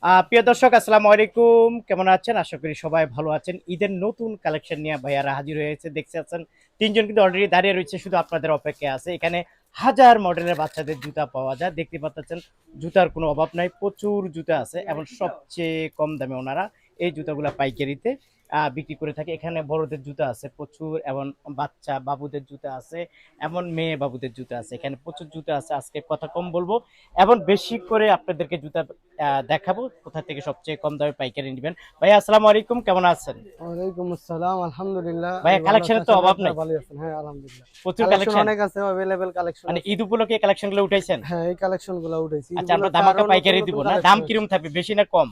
প্রিয় দর্শক আসসালামু আলাইকুম, কেমন আছেন? আশা করি সবাই ভালো আছেন। ঈদের নতুন কালেকশন নিয়ে ভাইয়ারা হাজির হয়েছে, দেখতে পাচ্ছেন তিনজন কিন্তু অলরেডি দাঁড়িয়ে রয়েছে, শুধু আপনাদের অপেক্ষায় আছে। এখানে হাজার মডেলের বাচ্চাদের জুতা পাওয়া যায়, দেখতে পাচ্ছেন জুতার কোনো অভাব নাই, প্রচুর জুতা আছে এবং সবচেয়ে কম দামে ওনারা এই জুতাগুলা পাইকারিতে বিক্রি করে থাকে। এখানে বড়দের জুতা আছে প্রচুর, এবং বাচ্চা বাবুদের জুতা আছে, এমন মেয়ে বাবুদের জুতা আছে। এখানে প্রচুর জুতা আছে, আজকে কথা কম বলবো এবং বেশি করে আপনাদেরকে জুতা দেখাবো কোথা থেকে সবচেয়ে কম দামে পাইকারি নেবেন। ভাইয়া আসসালামু আলাইকুম, কেমন আছেন? ওয়ালাইকুম আসসালাম, আলহামদুলিল্লাহ। ভাইয়া আমি ভালো আছি, কালেকশনের তো আশা করি অভাব আপনারা নাই, ভালো আছেন। হ্যাঁ, আলহামদুলিল্লাহ। প্রচুর কালেকশন কালেকশন। অনেক আছে, अवेलेबल কালেকশন মানে আছে। ঈদ উপলক্ষে কালেকশন গুলো উঠাইছেন? হ্যাঁ, এই কালেকশন গুলো উঠাইছি। আচ্ছা, ঈদগুলো আমরা তারও ধামাকা নতুন পাইকারি নতুন দিব না? দাম কালেকশন কিরকম আছে। থাকবে, বেশি না কম?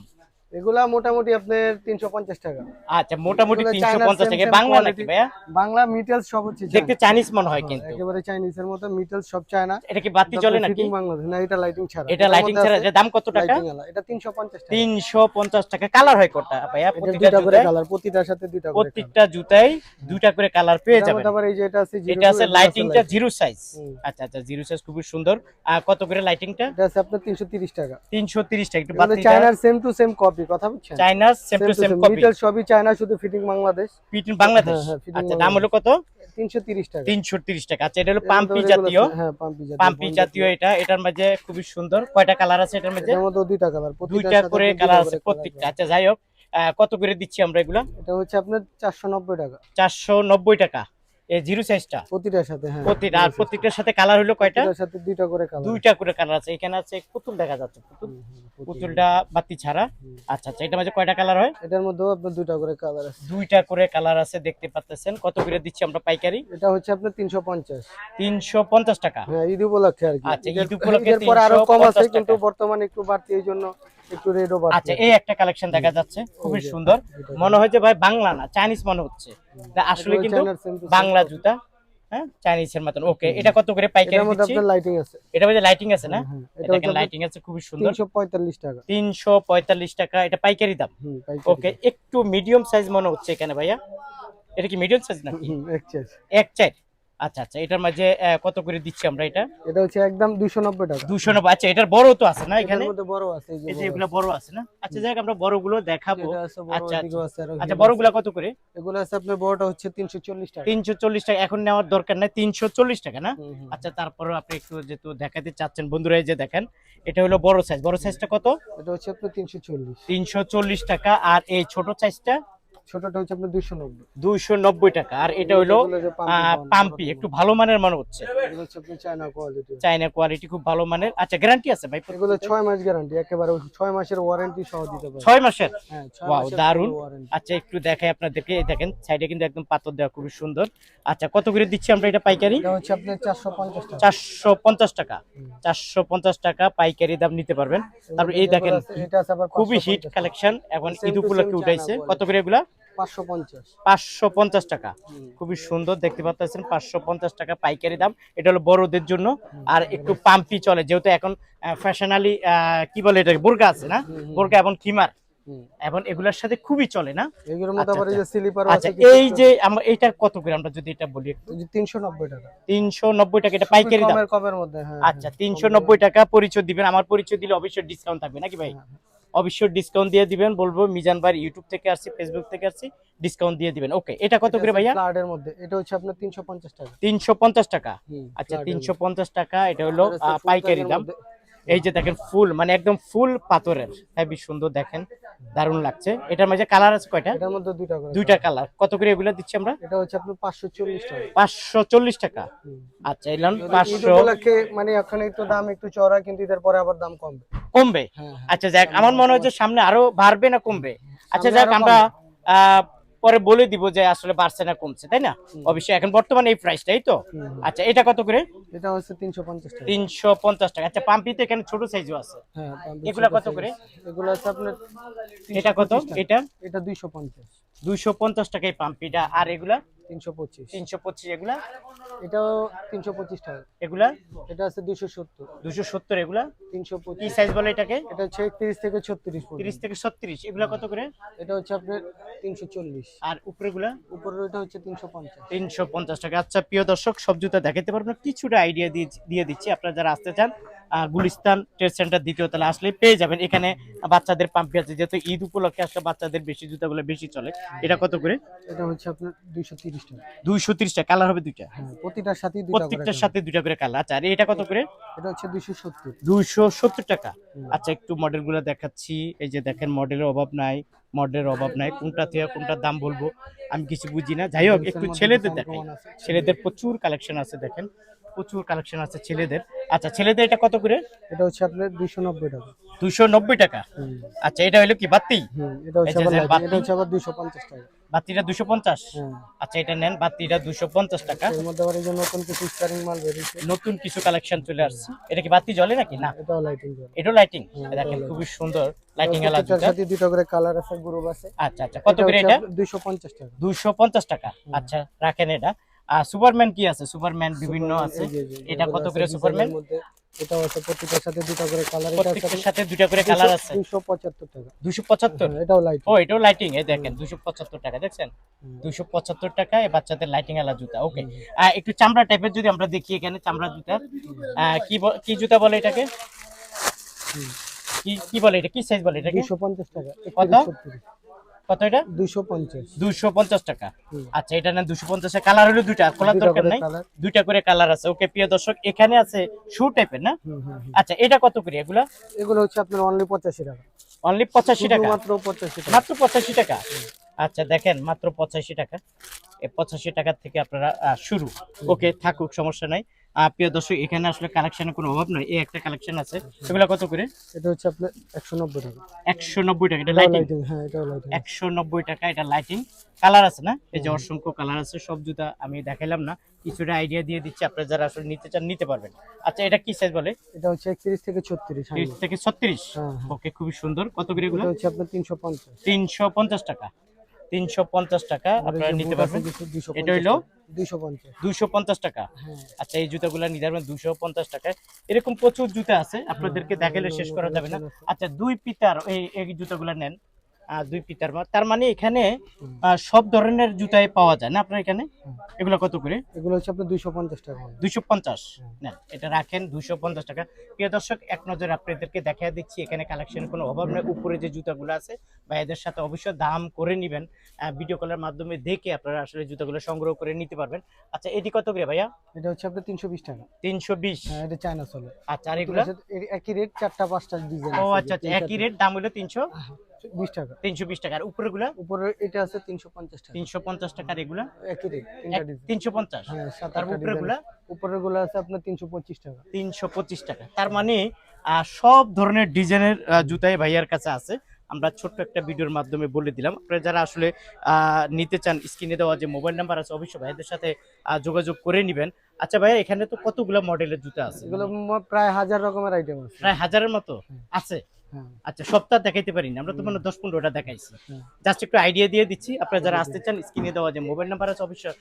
এগুলা মোটামুটি আপনার 350 টাকা। আচ্ছা, মোটামুটি এগুলো তিনশো চায়নার পঞ্চাশ সেম টাকা সেম বাংলা নাকি কোয়ালিটি। ভাইয়া? বাংলা মিটেলস সব হচ্ছে দেখতে চায়না। চাইনিজ মনে হয় হ্যাঁ, কিন্তু। একেবারে চাইনিজের মতো মিটেলস সব চায়না। এটা কি বাতি কিন্তু চলে আপনার নাকি? ফিটিং বাংলাদেশ না, এটা লাইটিং ছাড়া। এটা এটার লাইটিং মধ্যে ছাড়া, আছে এটা দাম কত টাকা? লাইটিং আলা। এটা 350 টাকা। 350 টাকা। কালার হয় কটা ভাইয়া এটার প্রতিটা দুইটা করে জুতায়? কালার, প্রতিটার সাথে দুইটা করে কালার। প্রত্যেকটা জুতায় দুইটা করে কালার পেয়ে এটার যাবেন। মধ্যে আবার এই যে এটা আছে এটা 02, আছে এগুলো আছে লাইটিংটা লাইটিং। Zero size. হুম। আচ্ছা আচ্ছা, জিরো সাইজ খুবই সুন্দর। আর কত করে লাইটিংটা? এটা আছে আপনার 330 টাকা। 330 টাকা। একটু এগুলো বাতিটা চায়নার সেম টু সেম কপি, কথা বুঝছেন? চাইনার same same to to same same copy. Meter সবই চায়না, শুধু ফিটিং বাংলাদেশ। পিটন বাংলাদেশ। হ্যাঁ হ্যাঁ, ফিটিং আচ্ছা, দাম বাংলাদেশ। হলো কত? 330 টাকা। 330 টাকা। আচ্ছা, এটা হলো এর মধ্যে পাম্পি আবার এগুলো জাতীয়। আছে, হ্যাঁ পাম্পি জাতীয়, পাম্পি বন জাতীয় জাতীয়। এটা, এটার মাঝে খুবই সুন্দর। কয়টা কালার আছে এটার মাঝে? এটার মধ্যে দুইটা কালার, প্রতিটার দুইটা সাথে করে আপনার কালার দুইটা আছে করে কালার প্রত্যেকটা। পাবেন। আচ্ছা, যাই হোক, কত করে দিচ্ছি আমরা এগুলা? এটা হচ্ছে আপনার 490 টাকা 490 টাকা। এই জিরো সাইজটা প্রতিটার সাথে। হ্যাঁ, প্রতিটা, আর জিরো সাইজ। প্রত্যেকটার সাথে কালার হলো কয়টা? প্রতিটার সাথে দুইটা করে কালার আছে। দুইটা করে কালার আছে। এখানে আছে পুতুল, দেখা যাচ্ছে পুতুল, পুতুল। পুতুলটা বাতি ছাড়া। হুম। আচ্ছা আচ্ছা, এটার মাঝে কয়টা কালার হয়? এটার মধ্যেও আপনার দুইটা করে কালার আছে। দুইটা করে কালার আছে, দেখতে পাচ্ছেন। কত করে দিচ্ছি আমরা পাইকারি? এটা হচ্ছে আপনার 350। 350 টাকা। হ্যাঁ, ঈদ উপলক্ষে আর কি। আচ্ছা, ঈদ উপলক্ষে ঈদের পরে আরো কম আছে, 350 কিন্তু টাকা। বর্তমানে একটু বাড়তি, এই জন্য একটু রেটও বাড়তি আচ্ছা, আর কি। এই একটা কালেকশন দেখা যাচ্ছে, খুবই এই যে, সুন্দর। এটা মনে হয় যে ভাই বাংলা না, চাইনিজ মনে হচ্ছে। তা আসলে এগুলো কিন্তু চায়নার same to same Bangla copy। জুতা। হ্যাঁ, চাইনিজের মতন। ওকে, এটা কত করে পাইকারি এটার মধ্যে দিচ্ছি? আপনার লাইটিং আছে। এটা মধ্যে লাইটিং আছে না? হ্যাঁ, এটা এটা হচ্ছে আপনার লাইটিং আছে, খুবই সুন্দর। 345 টাকা। 345 টাকা, এটা পাইকারি দাম। পাইকারি ওকে, দাম। একটু মিডিয়াম সাইজ মনে হচ্ছে এখানে ভাইয়া। এটা কি মিডিয়াম সাইজ নাকি? এক্সচেঞ্জ। এক চার। আচ্ছা আচ্ছা, এটার মাঝে কত করে দিচ্ছি আমরা এটা? এটা হচ্ছে একদম 290 টাকা। 290। আচ্ছা, এটার বড় তো আছে না এটার এখানে? মধ্যে বড় আছে, এই যে এই যে বড় এগুলো আছে। বড় আছে না? আচ্ছা, যাই হোক, আমরা বড়গুলো দেখাবো। এটা আছে বড়, আচ্ছা এদিকেও আচ্ছা আছে, আরো আচ্ছা, হিল বড়গুলা আছে। কত করে? এগুলো আছে আপনার বড়টা হচ্ছে 340 টাকা। 340 টাকা। এখন নেওয়ার দরকার নাই, 340 টাকা না? হুম, হুম। আচ্ছা, তারপরে আপনি একটু যেহেতু দেখাতে চাচ্ছেন বন্ধুরা, এই যে দেখেন, এটা হলো বড় সাইজ। বড় সাইজটা কত? এটা হচ্ছে আপনার 340। 340 টাকা। আর এই ছোট সাইজটা? ছোটটা হচ্ছে আপনার 290। 290 টাকা। আর এটা হলো এগুলো যে পাম্পি বন, পাম্পি, বড় একটু বন। ভালো মানের মনে হচ্ছে। এগুলো হচ্ছে আপনার চায়না কোয়ালিটি। চাইনা কোয়ালিটি, খুব ভালো মানের। আচ্ছা, গ্যারান্টি আছে ভাই? এগুলো 6 মাস গ্যারান্টি, একেবারে 6 মাসের ওয়ারেন্টি সহ দিতে পারবে। 6 মাসের? হ্যাঁ, 6 ওয়াও, মাসের দারুন। ওয়ারেন্টি। আচ্ছা, একটু দেখাই আপনাদেরকে। এই দেখেন, সাইডে কিন্তু একদম পাথর দেওয়া, খুবই সুন্দর। আচ্ছা, কত করে দিচ্ছি আমরা এটা পাইকারি? এটা হচ্ছে আপনার 450 টাকা। 450 টাকা। 450 টাকা পাইকারি দাম নিতে পারবেন। তারপর এই দেখেন, এটা আছে আবার খুবই হিট 550 টাকা। কালেকশন, এখন Same ঈদ to same উপলক্ষে China উঠাইছে। quality। কত করে এগুলা? 550। 550 টাকা। খুবই সুন্দর, দেখতে পাচ্ছেন 550 টাকা পাইকারি দাম। এটা হলো বড়দের জন্য। আর একটু পাম্পি চলে, যেহেতু এখন ফ্যাশনালি কি বলে এটাকে, বোরকা আছে না? বোরকা এবং খিমার, এবং এগুলোর সাথে খুবই চলে না? এগুলোর মধ্যে আচ্ছা আবার এই যে আচ্ছা স্লিপারও আচ্ছা, আছে কিছু এই কিছু। যে আমরা এটা কত করে, আমরা যদি এটা বলি একটু? এই যে 390 টাকা। 390 টাকা, এটা খুবই পাইকারি দাম। কমের মধ্যে। হ্যাঁ আচ্ছা, হ্যাঁ, 390 টাকা। পরিচয় দিবেন, আমার পরিচয় দিলে অবশ্যই ডিসকাউন্ট থাকবে নাকি ভাই? হ্যাঁ, হ্যাঁ। অবশ্যই ডিসকাউন্ট দিয়ে দিবেন, বলবো মিজান ভাই ইউটিউব থেকে আসছি, ফেসবুক থেকে আসছি, ডিসকাউন্ট দিয়ে দিবেন। ওকে, এটা কত এটা করে আছে ভাইয়া? ফ্ল্যাটের মধ্যে, এটা হচ্ছে আপনার 350 টাকা। 350 টাকা। আচ্ছা, ফ্ল্যাটের 350 টাকা, এটা হলো মধ্যে। এটা আছে পাইকারি ফুল দাম। মধ্যে। এই যে দেখেন, ফুল মানে একদম ফুল পাথরের, হেবি সুন্দর, দেখেন দারুণ লাগছে। এটার মাঝে কালার আছে কয়টা? এটার মধ্যে দুইটা করে দুইটা colour। কালার। কত করে এগুলো দিচ্ছি আমরা? এটা হচ্ছে আপনার 540 টাকা। 540 টাকা। আচ্ছা, এলাম ঈদ 500। উপলক্ষে মানে এখন একটু দাম একটু চড়া, কিন্তু ঈদের পরে আবার দাম কমবে। কমবে? হ্যাঁ, হ্যাঁ। আচ্ছা, যাক, আমার মনে হয় যে সামনে আরো বাড়বে না কমবে? আচ্ছা, সামনে যাক, আরো আমরা কমবে। পরে বলে দিব যে আসলে বাড়ছে না কমছে, তাই না? অবশ্যই এখন বর্তমানে এই প্রাইসটাই তো। আচ্ছা, এটা কত করে? এটা হচ্ছে 350 টাকা। 350 টাকা। আচ্ছা, পাম্পিতে এখানে ছোট সাইজও আছে, হ্যাঁ, পাম্পি এগুলা ছোট কত size। করে? এগুলো আছে আপনার এটা কত? 325 টাকা। এটা এটা 250। 250 টাকায় পাম্পিটা। আর এগুলা? 325। 325। এগুলা? এটাও 325 টাকা। এগুলা? এটা আছে 270। 270। এগুলা কি 325। সাইজ বলে এটাকে? এটা হচ্ছে 31 থেকে 36 30 পর্যন্ত। থেকে 36। এগুলা কত করে? এটা হচ্ছে আপনার 340। আর উপরেগুলা? উপরের এটা হচ্ছে 350। 350 টাকা। আচ্ছা, প্রিয় দর্শক, সব জুতা দেখাতে পারবো না, কিছুটা আইডিয়া দিয়ে দিচ্ছি। আপনারা যারা আসতে চান গুলিস্তান ট্রেড সেন্টার দ্বিতীয় তলা আসলে পেয়ে যাবেন। এখানে বাচ্চাদের পাম্পি আছে, যেহেতু ঈদ উপলক্ষে আসলে বাচ্চাদের বেশি জুতাগুলো বেশি চলে। এটা কত করে? এটা হচ্ছে আপনার 230 টাকা। 230 টাকা, কালার হবে দুইটা, হ্যাঁ, প্রতিটার সাথে দুইটা করে প্রত্যেকটার কালার। সাথে দুইটা করে কালার। আচ্ছা, আর এটা কত করে? এটা হচ্ছে 270। 270 টাকা। হুম। আচ্ছা, একটু মডেলগুলো দেখাচ্ছি। এই যে দেখেন, মডেলের অভাব নাই, মডেলের অভাব নাই। কোনটা থেকে কোনটার দাম বলবো আমি কিছু বুঝি না। যাই হোক, একটু ছেলেদের দেখাই। ছেলেদের প্রচুর কালেকশন আছে, দেখেন প্রচুর কালেকশন আছে ছেলেদের। আচ্ছা, ছেলেদের এটা কত করে? এটা হচ্ছে আপনার 290 টাকা। 290 টাকা। হুম। আচ্ছা, এটা হলো কি বাতি? এটা হচ্ছে এই যে আবার যে বাতি। এটা হচ্ছে আবার 250 টাকা। বাতিটা 250। হ্যাঁ। আচ্ছা, এটা নেন, বাতিটা 250 টাকা। এর মধ্যে আবার এই যে নতুন কিছু স্টারিং মাল বেরিয়েছে। নতুন কিছু কালেকশন চলে আসছে। এটা কি বাতি জ্বলে নাকি? না, এটাও লাইটিং জ্বলে। এটা লাইটিং। হ্যাঁ, দেখেন এটাও খুবই সুন্দর লাইটিং এলা প্রত্যেকটার জুতা। সাথে দুটো করে কালার আছে, গ্রুপ আছে। আচ্ছা আচ্ছা, কত করে এটা? 250 টাকা। 250 টাকা। আচ্ছা, রাখেন এটা। আর সুপারম্যান কি আছে? সুপারম্যান বিভিন্ন আছে। এটা কত করে সুপারম্যান? এটাও আছে, প্রত্যেকটার সাথে দুটো করে কালার। প্রত্যেকটার সাথে দুইটা করে কালার আছে। 275 টাকা। 275। এটাও লাইটিং। ও, এটাও লাইটিং। এই দেখেন 275 টাকা, দেখছেন? 275 টাকা এই বাচ্চাদের লাইটিং এলা জুতা। ওকে, একটু চামড়া টাইপের যদি আমরা দেখি, এখানে চামড়া জুতা। কি জুতা বলে এটাকে? কি কি বলে এটা? কি সাইজ বলে এটাকে? 250 টাকা। কত? 31, কত এটা? 250। 250 টাকা। আচ্ছা, এটা না 250 কালার হলো দুইটা, খোলার দরকার নাই, দুইটা করে কালার আছে। ওকে প্রিয় দর্শক, এখানে আছে শু টাইপের না? আচ্ছা, এটা কত করে এগুলা? এগুলো হচ্ছে আপনার অনলি 85 টাকা। অনলি 85 টাকা? মাত্র 85 টাকা। মাত্র 85 টাকা। আচ্ছা, দেখেন মাত্র 85 টাকা। এই 85 টাকা থেকে আপনারা শুরু। ওকে, থাকুক, সমস্যা নাই। প্রিয় দর্শক, এখানে আসলে কালেকশনের কোনো অভাব নয়। এই একটা কালেকশন আছে, এগুলা কত করে? এটা হচ্ছে আপনার 190 টাকা। 190 টাকা। এটা এটাও লাইটিং? লাইটিং। হ্যাঁ, এটাও লাইটিং। 190 টাকা, এটা লাইটিং। কালার আছে না? এই যে অসংখ্য কালার আছে। সব জুতা আমি দেখাইলাম না, কিছুটা আইডিয়া দিয়ে দিচ্ছি, আপনারা যারা আসলে নিতে চান নিতে পারবেন। আচ্ছা, এটা কি সাইজ বলে? এটা হচ্ছে 31 থেকে 36। 30 থেকে 36। হ্যাঁ। ওকে, খুবই সুন্দর। কত করে এগুলো? এটা হচ্ছে আপনার 350। 350 টাকা। 350 টাকা আপনারা নিতে পারবেন। এটা হইলো 250। 250 টাকা। হ্যাঁ। আচ্ছা, এই জুতাগুলো নিতে পারবেন 250 টাকায়। এরকম প্রচুর জুতা আছে, আপনাদেরকে দেখালে শেষ করা যাবে না। আচ্ছা, দুই পিতার এই জুতাগুলো নেন। দুই পিতার তার মানে এখানে সব ধরনের জুতাই পাওয়া যায় না আপনার এখানে? এগুলো কত করে? এগুলো হচ্ছে আপনার 250 টাকা। 250 নেন, এটা রাখেন 250 টাকা। প্রিয় দর্শক, এক নজর আপনাদেরকে দেখা দিচ্ছি, এখানে কালেকশনের কোনো অভাব নেই। উপরে যে জুতাগুলো আছে ভাইয়াদের সাথে অবশ্যই দাম করে নেবেন, ভিডিও কলের মাধ্যমে দেখে আপনারা আসলে জুতাগুলো সংগ্রহ করে নিতে পারবেন। আচ্ছা, এটি কত করে ভাইয়া? এটা হচ্ছে আপনার 320 টাকা। 320। হ্যাঁ, এটা চায়না চলে। আচ্ছা, আর এগুলো? একই রেট, 4টা 5টা ডিজাইন ও আছে। আচ্ছা আচ্ছা, একই রেট, দাম হলো 20 টাকা। 320 টাকা। আর উপরেগুলো? উপরে এটা আছে 350 টাকা। 350 টাকা। আর এগুলো? একই রেট, 3টা ডিজাইন। 350। হ্যাঁ, 7 তার 8টা উপরেগুলো? ডিজাইন। উপরেরগুলো আছে আপনার 325 টাকা। 325 টাকা। তার মানে সব ধরনের ডিজাইনের জুতাই ভাইয়ার কাছে আছে। আমরা ছোট্ট একটা ভিডিওর মাধ্যমে বলে দিলাম। আপনারা যারা আসলে নিতে চান, স্ক্রিনে দেওয়া যে মোবাইল নাম্বার আছে, অবশ্যই ভাইয়াদের সাথে যোগাযোগ করে নেবেন। আচ্ছা ভাইয়া, এখানে তো কতগুলো মডেলের জুতা আছে? এগুলো প্রায় 1000 রকমের আইটেম আছে। প্রায় 1000-এর মতো আছে। হ্যাঁ। আচ্ছা, সপ্তাহ দেখাইতে পারি না আমরা তো, মানে 10-15টা দেখাইছি। জাস্ট একটু আইডিয়া দিয়ে দিচ্ছি। আপনারা যারা আসতে চান, স্ক্রিনে দেওয়া যে মোবাইল নাম্বার আছে, অবশ্যই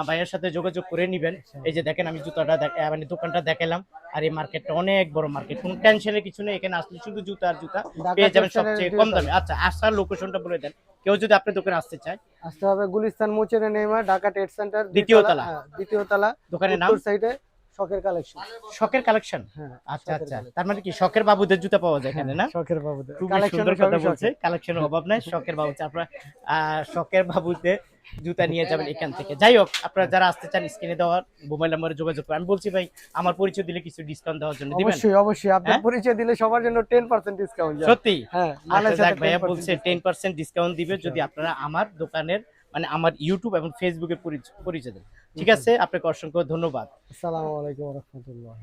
ভাইয়ের সাথে যোগাযোগ করে নেবেন। এই যে দেখেন, আমি জুতাটা মানে দোকানটা দেখালাম। আর এই মার্কেটটা অনেক বড় মার্কেট, কোনো টেনশনের কিছু নেই। এখানে আসলে শুধু জুতা আর জুতা পেয়ে যাবেন সবচেয়ে কম দামে। আচ্ছা, আসার লোকেশনটা বলে দেন, কেউ যদি আপনার দোকানে আসতে চায়। আসতে হবে গুলিস্তান মোচেনে নেইমার, ঢাকা ট্রেড সেন্টার, দ্বিতীয় তলা। দ্বিতীয় তলা। দোকানের নাম? উত্তর সাইডে শখের কালেকশন। শখের কালেকশন? হ্যাঁ। আচ্ছা আচ্ছা, তার মানে কি শখের বাবুদের জুতা পাওয়া যায় এখানে না? শখের বাবুদের খুব কালেকশন। সুন্দর কথা বলছে, কালেকশনের অভাব নাই। শখের বাবুতে আপনারা শখের বাবুতে জুতা নিয়ে যাবেন এখান থেকে। যাই হোক, আপনারা যারা আসতে চান, স্ক্রিনে দেওয়ার মোবাইল নাম্বারে যোগাযোগ করুন। আমি বলছি ভাই, আমার পরিচয় দিলে কিছু ডিসকাউন্ট দেওয়ার জন্য দিবেন? অবশ্যই অবশ্যই, আপনার পরিচয় দিলে সবার জন্য 10% ডিসকাউন্ট। সত্যি? হ্যাঁ, আচ্ছা, যাক, ভাইয়া বলছে 10% ডিসকাউন্ট দিবে যদি আপনারা আমার দোকানের, মানে আমার ইউটিউব এবং ফেসবুকের পরিচয় দেন। ঠিক আছে, আপনাকে অসংখ্য ধন্যবাদ। আসসালামু আলাইকুম ওয়া রাহমাতুল্লাহ।